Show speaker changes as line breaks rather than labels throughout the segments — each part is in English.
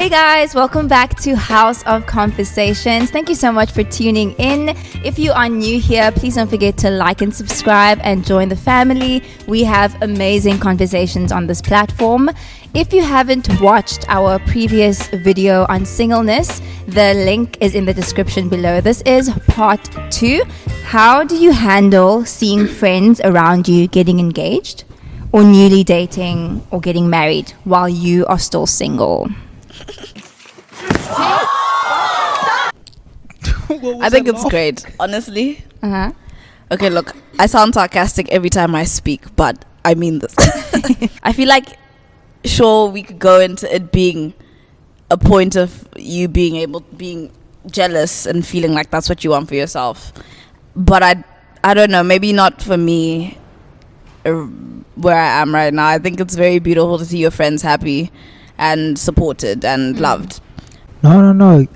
Hey guys, welcome back to House of Conversations. Thank you so much for tuning in. If you are new here, please don't forget to like and subscribe and join the family. We have amazing conversations on this platform. If you haven't watched our previous video on singleness, the link is in the description below. This is part 2. How do you handle seeing friends around you getting engaged or newly dating or getting married while you are still single?
I think it's great, honestly.
Uh-huh.
Okay, look, I sound sarcastic every time I speak, but I mean this. I feel like, sure, we could go into it being a point of you being jealous and feeling like that's what you want for yourself. But I don't know, maybe not for me where I am right now. I think it's very beautiful to see your friends happy and supported and loved.
No.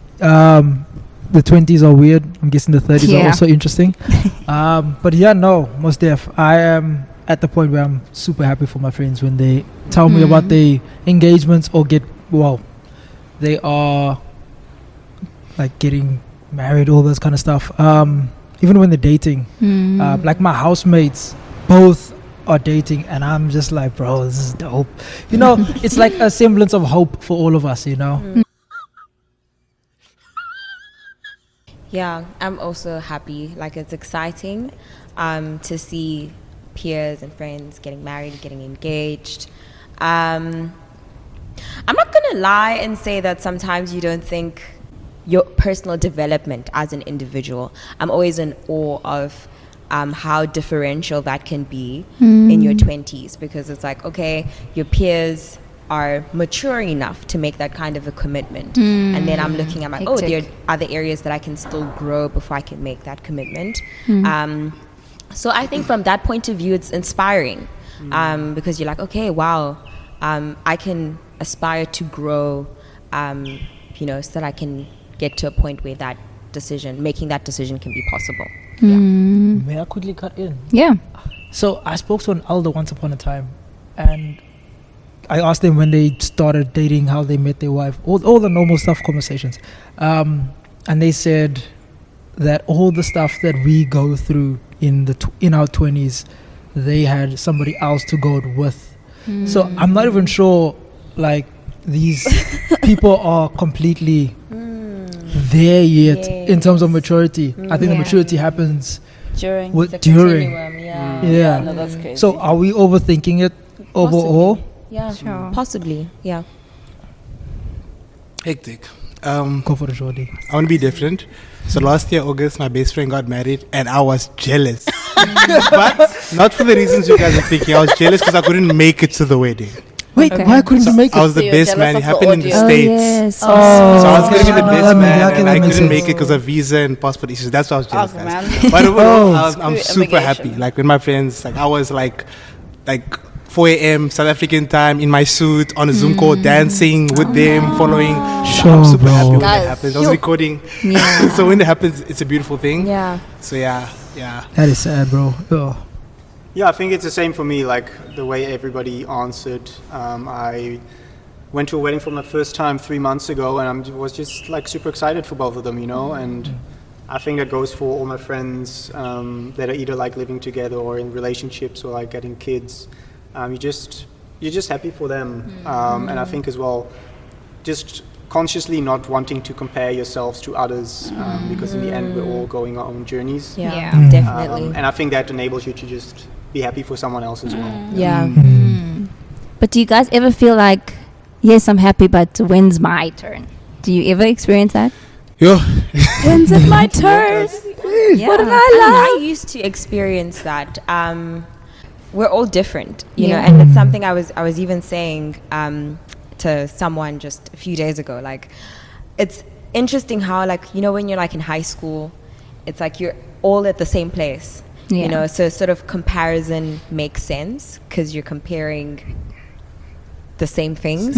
The 20s are weird. I'm guessing the 30s are also interesting. But yeah, no, most def. I am at the point where I'm super happy for my friends when they tell me about their engagements or they are like getting married, all this kind of stuff. Even when they're dating, like my housemates, both are dating, and I'm just like, bro, this is dope. You know, it's like a semblance of hope for all of us, you know.
Yeah, I'm also happy. Like, it's exciting to see peers and friends getting married, getting engaged. I'm not gonna lie and say that sometimes you don't think your personal development as an individual. I'm always in awe of how differential that can be in your 20s, because it's like, okay, your peers are mature enough to make that kind of a commitment, and then I'm looking at my there are other areas that I can still grow before I can make that commitment. So I think from that point of view it's inspiring, because you're like, okay, wow, I can aspire to grow, so that I can get to a point where making that decision can be possible.
May I quickly cut in?
Yeah.
So I spoke to an elder once upon a time, and I asked them when they started dating, how they met their wife, all the normal stuff, conversations. And they said that all the stuff that we go through in our 20s, they had somebody else to go with. So I'm not even sure, like, these people are completely there yet in terms of maturity. I think the maturity happens during.
No, that's crazy.
So are we overthinking it overall?
Yeah, sure. Possibly, yeah.
Hectic.
Go for the shorty.
I want to be different. So last year, August, my best friend got married and I was jealous. But not for the reasons you guys are thinking. I was jealous because I couldn't make it to the wedding.
Wait, why couldn't you make it?
I was the best man. It happened in the States.
Yes.
So I was going to be the best man and I couldn't
sense.
make it because of visa and passport issues. That's why I was jealous,
Oh,
guys.
man.
But overall, I'm
Screw
super
immigration.
happy. Like, with my friends, like, I was like 4 a.m. South African time in my suit on a Zoom call, dancing with them, following.
Sure,
I'm super happy when
Guys,
that happens. I was recording.
Yeah.
So when it happens, it's a beautiful thing.
Yeah.
So yeah.
That is sad, bro. Oh.
Yeah, I think it's the same for me, like the way everybody answered. I went to a wedding for my first time 3 months ago, and I was just like super excited for both of them, and I think that goes for all my friends that are either like living together or in relationships or like getting kids. You're just happy for them, and I think as well, just consciously not wanting to compare yourselves to others, because in the end we're all going our own journeys.
Yeah. Definitely.
And I think that enables you to just be happy for someone else as well.
Yeah.
But do you guys ever feel like, yes, I'm happy, but when's my turn? Do you ever experience that?
Yo.
When's it my turn?
Yeah.
What am
I used to experience that. We're all different, you know, and it's something I was even saying to someone just a few days ago. Like, it's interesting how, like, when you're like in high school, it's like you're all at the same place.
Yeah.
So sort of comparison makes sense because you're comparing the same things,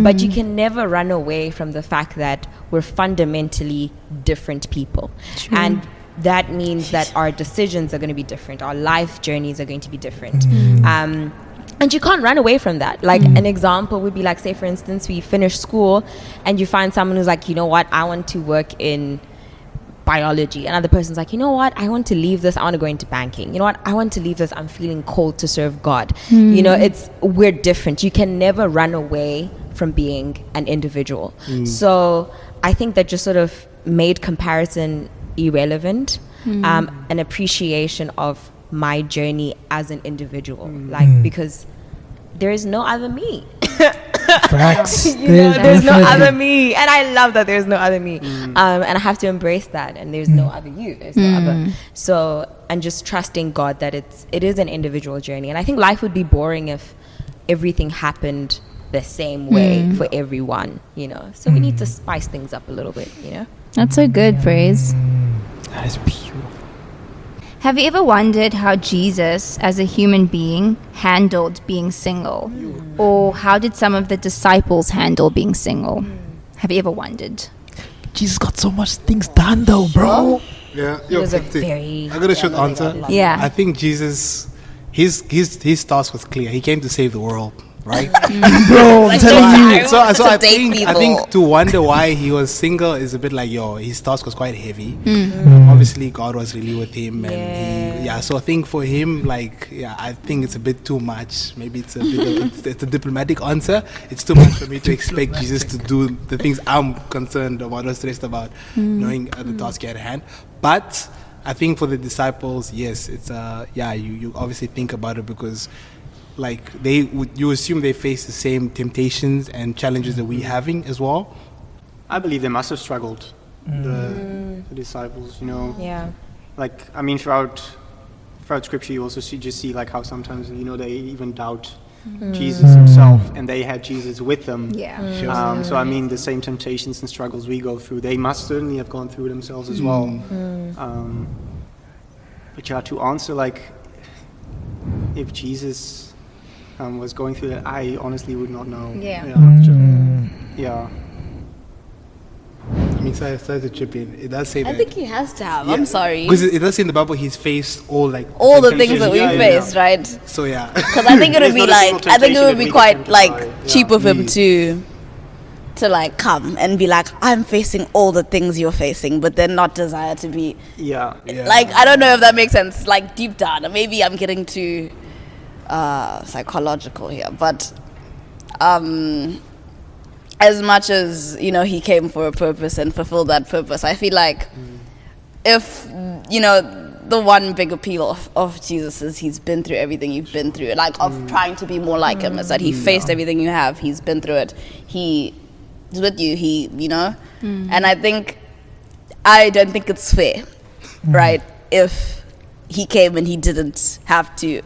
but you can never run away from the fact that we're fundamentally different people. And that means that our decisions are going to be different, our life journeys are going to be different. And you can't run away from that. Like an example would be like, say for instance, we finish school and you find someone who's like, you know what, I want to work in biology. Another person's like, you know what, I want to leave this, I want to go into banking. You know what, I want to leave this, I'm feeling called to serve God. You know, we're different. You can never run away from being an individual. So I think that just sort of made comparison irrelevant. An appreciation of my journey as an individual, like, because there is no other me.
Facts.
There's no other me, and I love that there's no other me. And I have to embrace that, and there's no other you, there's no other. So, and just trusting God that it is an individual journey. And I think life would be boring if everything happened the same way for everyone, you know. So we need to spice things up a little bit, you know.
That's a good phrase.
That is beautiful.
Have you ever wondered how Jesus, as a human being, handled being single? Or how did some of the disciples handle being single? Have you ever wondered?
Jesus got so much things done though, bro.
Yeah,
It was a very...
I got a short answer.
Yeah.
I think Jesus, his task was clear. He came to save the world, right?
Bro, I'm telling you.
So I
date
think to wonder why he was single is a bit like, his task was quite heavy. Obviously God was really with him, and so I think for him, like, I think it's a bit too much. Maybe it's a bit it's a diplomatic answer. It's too much for me to expect Jesus to do the things I'm concerned about or stressed about, knowing the task at hand. But I think for the disciples, yes, it's you obviously think about it, because like you assume they face the same temptations and challenges that we're having as well.
I believe they must have struggled, the disciples, you know.
Yeah.
Like, I mean, throughout scripture, you also see like how sometimes, you know, they even doubt Jesus himself, and they had Jesus with them.
Yeah.
So I mean, the same temptations and struggles we go through, they must certainly have gone through themselves as well. But yeah, to answer, like, if Jesus was going through that, I honestly would not know. Yeah.
I mean, sorry to chip in. It does say that.
I think he has to have. I'm sorry.
Because it does say in the Bible he's faced all the
things that we faced, right?
So yeah.
Because I think it would be like, I think it would be quite like cheap of him to like come and be like, I'm facing all the things you're facing, but then not desire to be.
Yeah.
Like, I don't know if that makes sense. Like, deep down, maybe I'm getting too psychological here, but as much as, you know, he came for a purpose and fulfilled that purpose, I feel like if, you know, the one big appeal of Jesus is he's been through everything you've been through, like of trying to be more like him, is that he faced everything you have, he's been through it, he is with you, you know, and I don't think it's fair, right, if he came and he didn't have to.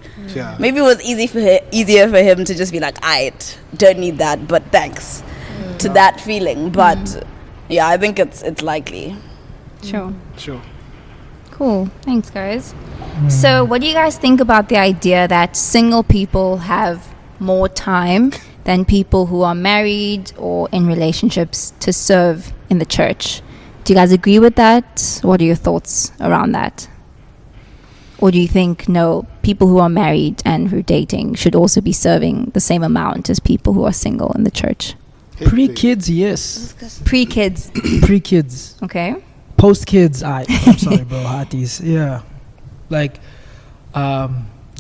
Maybe it was easier for him to just be like, I don't need that, but thanks to that feeling. But yeah, I think it's likely.
Sure. Cool. Thanks, guys. So what do you guys think about the idea that single people have more time than people who are married or in relationships to serve in the church? Do you guys agree with that? What are your thoughts around that? Or do you think, no, people who are married and who are dating should also be serving the same amount as people who are single in the church?
Pre-kids, yes.
Pre-kids.
Pre-kids.
Okay.
Post-kids, I'm sorry, bro, hearties. Yeah. Like, a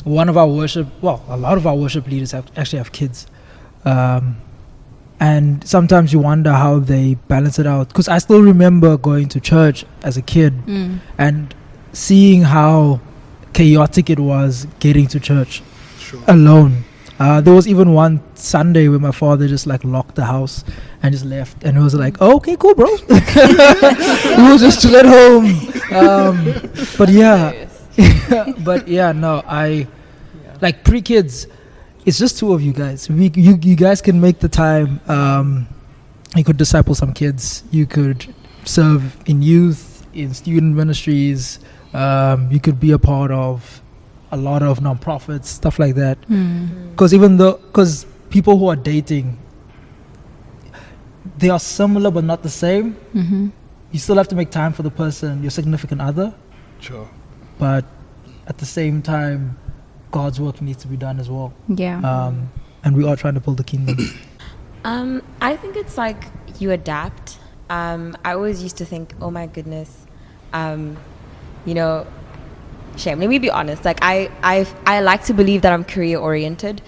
lot of our worship leaders actually have kids. And sometimes you wonder how they balance it out. Because I still remember going to church as a kid and seeing how chaotic it was getting to church alone. There was even one Sunday where my father just like locked the house and just left, and it was like, oh, okay, cool, bro. We were just chill at home. I like pre-kids. It's just two of you guys. You guys can make the time. You could disciple some kids. You could serve in youth, in student ministries. You could be a part of a lot of non-profits, stuff like that. Because people who are dating, they are similar but not the same. You still have to make time for the person, your significant other.
Sure.
But at the same time, God's work needs to be done as well.
Yeah.
And we are trying to build the kingdom.
I think it's like you adapt. I always used to think, oh my goodness, you know, shame. Let me be honest. Like I like to believe that I'm career oriented,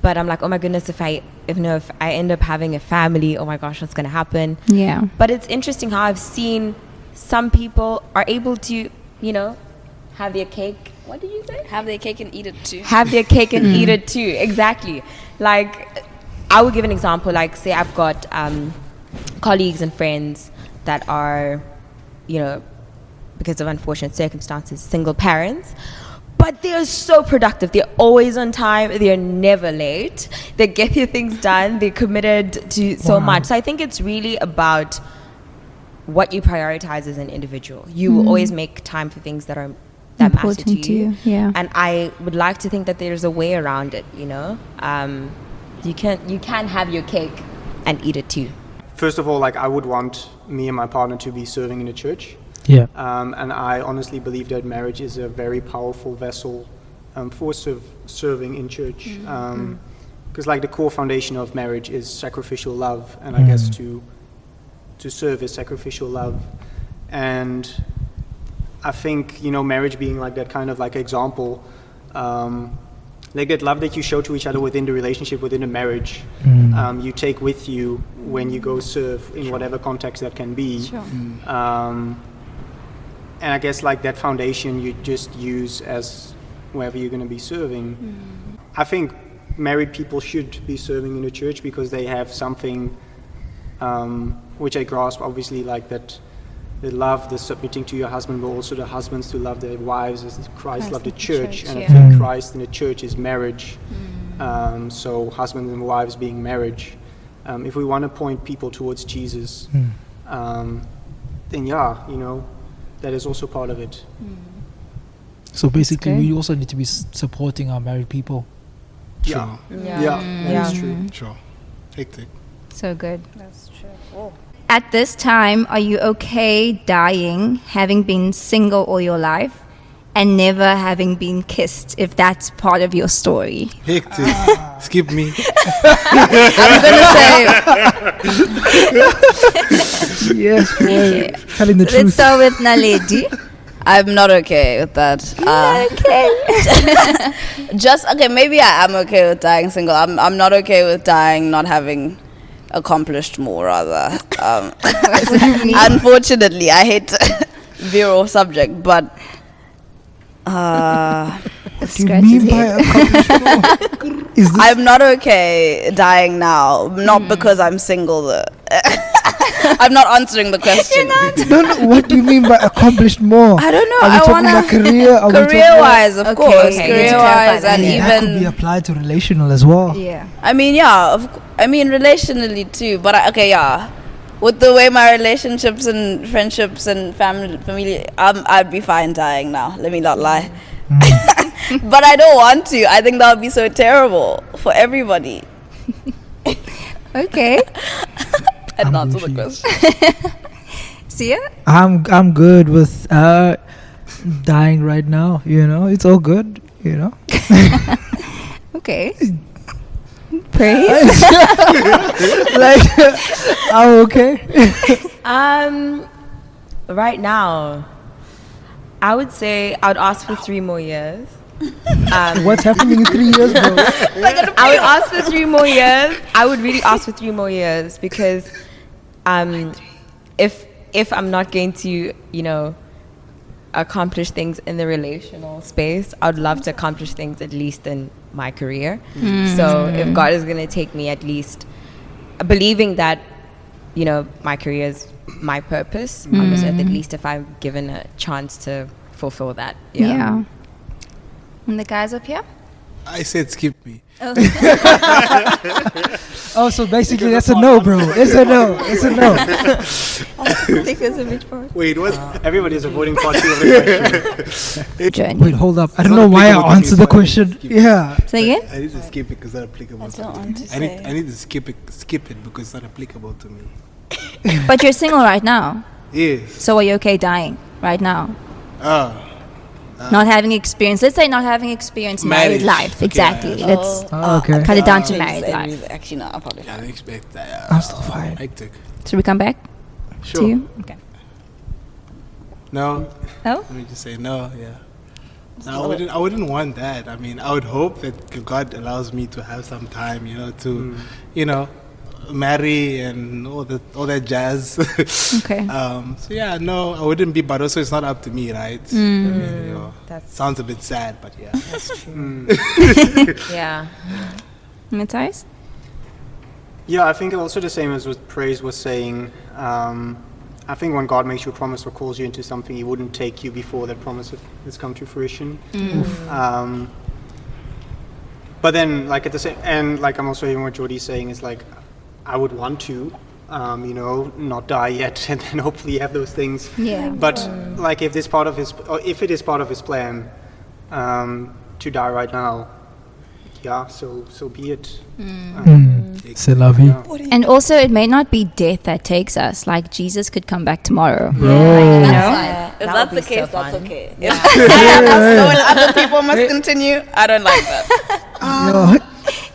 but I'm like, oh my goodness, if I end up having a family, oh my gosh, what's gonna happen?
Yeah.
But it's interesting how I've seen some people are able to, you know, have their cake. What did you say?
Have their cake and eat it too.
Have their cake and eat it too. Exactly. Like, I would give an example. Like, say I've got colleagues and friends that are, you know, because of unfortunate circumstances, single parents. But they're so productive. They're always on time. They're never late. They get their things done. They're committed to so much. So I think it's really about what you prioritize as an individual. You will always make time for things that
important
matter to you.
Yeah.
And I would like to think that there's a way around it, you know. You can have your cake and eat it too.
First of all, like, I would want me and my partner to be serving in a church.
Yeah.
And I honestly believe that marriage is a very powerful vessel for serving in church. Because like the core foundation of marriage is sacrificial love, and I guess to serve is sacrificial love. And I think, you know, marriage being like that kind of like example, like that love that you show to each other within the relationship, within the marriage, you take with you when you go serve in whatever context that can be.
Sure.
And I guess like that foundation you just use as wherever you're going to be serving. I think married people should be serving in the church because they have something which I grasp, obviously, like that the love, the submitting to your husband, but also the husbands to love their wives as Christ loved the church. And I think Christ in the church is marriage. So husbands and wives being marriage. If we want to point people towards Jesus, then yeah, you know, that is also part of it.
So basically, we also need to be supporting our married people.
Yeah, that's true.
Sure. Hectic.
So good.
That's true. Oh.
At this time, are you okay dying, having been single all your life, and never having been kissed, if that's part of your story?
Hectic. Skip me.
I'm gonna say
Yes, boy. Telling the
Let's
truth.
start with Naledi.
I'm not okay with that. Just okay. Maybe I am okay with dying single. I'm not okay with dying not having accomplished more. Rather, unfortunately, I hate to veer off subject, but
What do you mean by accomplishment? Is this
I'm not okay dying now. Not because I'm single. Though. I'm not answering the question.
no, what do you mean by accomplished more?
I don't know.
Are we
I
talking
wanna
about career? Are we talking
career-wise, of
Okay,
course,
okay,
career-wise,
yeah,
and
that could be
even.
applied to relational as well.
Yeah.
I mean, yeah. Relationally too. But yeah. With the way my relationships and friendships and family, I'd be fine dying now. Let me not lie. But I don't want to. I think that would be so terrible for everybody.
Okay.
I didn't
I'm
answer the
confused.
question.
Sia?
I'm good with dying right now. You know, it's all good. You know.
Okay. Praise.
Like, I'm okay.
Right now, I would say I would ask for 3 more years.
What's happening in 3 years, bro?
I would ask for 3 more years. I would really ask for 3 more years because if I'm not going to, you know, accomplish things in the relational space, I would love to accomplish things at least in my career. So if God is going to take me, at least believing that, you know, my career is my purpose on this earth, at least if I'm given a chance to fulfill that.
Yeah. And the guys up here?
I said skip me.
Oh, so basically that's a no, bro. It's a no. It's a no.
I think there's a bit more.
Wait, what?
Everybody's avoiding part 2 of the question.
Journey.
Wait, hold up. I don't
It's
know
not
why
applicable to
I
me,
answered
so
the
I need to
question.
skip it.
Yeah.
Say again?
I need to skip it because it's not applicable.
I
to
don't
me.
want to
I
say.
need to skip it because it's not applicable to me.
But you're single right now.
Yes.
So are you okay dying right now? not having experience. Let's say not having experience married life.
Okay,
exactly.
yeah.
Let's
okay.
cut it down to
So
married
you
life.
said actually, no, I apologize.
Yeah, I didn't expect that.
I'm still fine.
Hectic.
Should we come back
Sure.
to you? Okay.
No.
Oh?
Let me just say no. Yeah. No, I wouldn't want that. I mean, I would hope that God allows me to have some time, to, marry and all that jazz.
Okay.
So yeah, no, I wouldn't be. But also, it's not up to me, right? I mean,
That's-
sounds a bit sad, but yeah.
That's true. Yeah.
Matthias?
Yeah, I think also the same as what Praise was saying. I think when God makes you a promise or calls you into something, He wouldn't take you before that promise has come to fruition. But then, like at the same, and like I'm also hearing what Jordy's saying is like, I would want to, not die yet, and then hopefully have those things.
Yeah.
But like if it is part of His plan, to die right now, yeah, so be it.
C'est la vie.
And also, it may not be death that takes us. Like, Jesus could come back tomorrow.
Bro.
If
That
that's
would
the
be
case,
so
that's
fun.
okay.
Yeah.
Other people must continue. I don't like that.
Yo,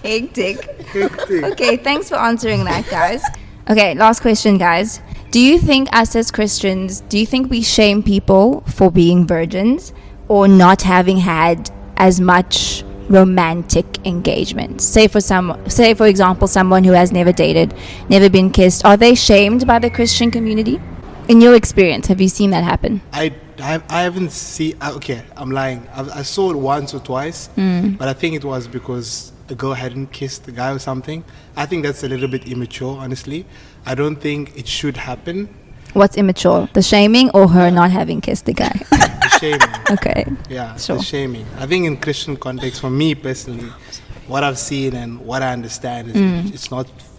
Hectic. Okay, thanks for answering that, guys. Okay, last question, guys. Do you think us as Christians, do you think we shame people for being virgins or not having had as much romantic engagement? Say for example, someone who has never dated, never been kissed, are they shamed by the Christian community? In your experience, have you seen that happen?
I haven't seen. Okay, I'm lying. I saw it once or twice, but I think it was because a girl hadn't kissed the guy or something. I think that's a little bit immature, honestly. I don't think it should happen.
What's immature? The shaming or her not having kissed the guy?
The shaming.
Okay.
Yeah,
Sure.
the shaming. I think in Christian context, for me personally, what I've seen and what I understand is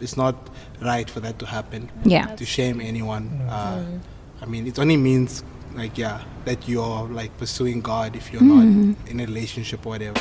it's not right for that to happen.
Yeah.
To shame anyone. I mean, it only means that you're like pursuing God if you're not in a relationship or whatever.